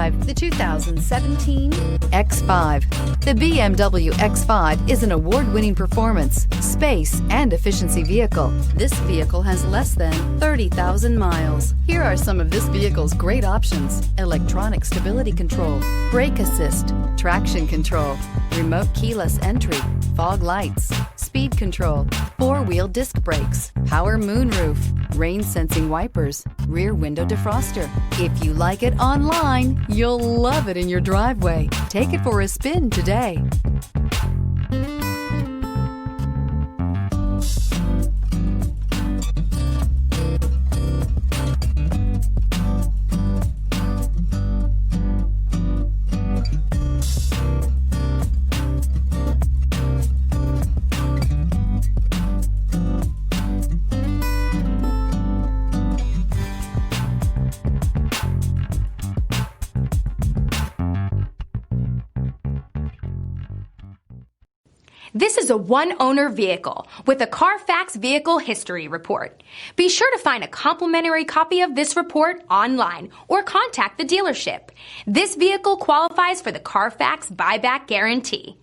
drive the 2017 X5. The BMW X5 is an award-winning performance, space, and efficiency vehicle. This vehicle has less than 30,000 miles. Here are some of this vehicle's great options: electronic stability control, brake assist, traction control, remote keyless entry, fog lights, speed control, four-wheel disc brakes, power moonroof, rain sensing wipers, rear window defroster. If you like it online, you'll love it in your driveway. Take it for a spin today. This is a one-owner vehicle with a Carfax Vehicle History Report. Be sure to find a complimentary copy of this report online or contact the dealership. This vehicle qualifies for the Carfax Buyback Guarantee.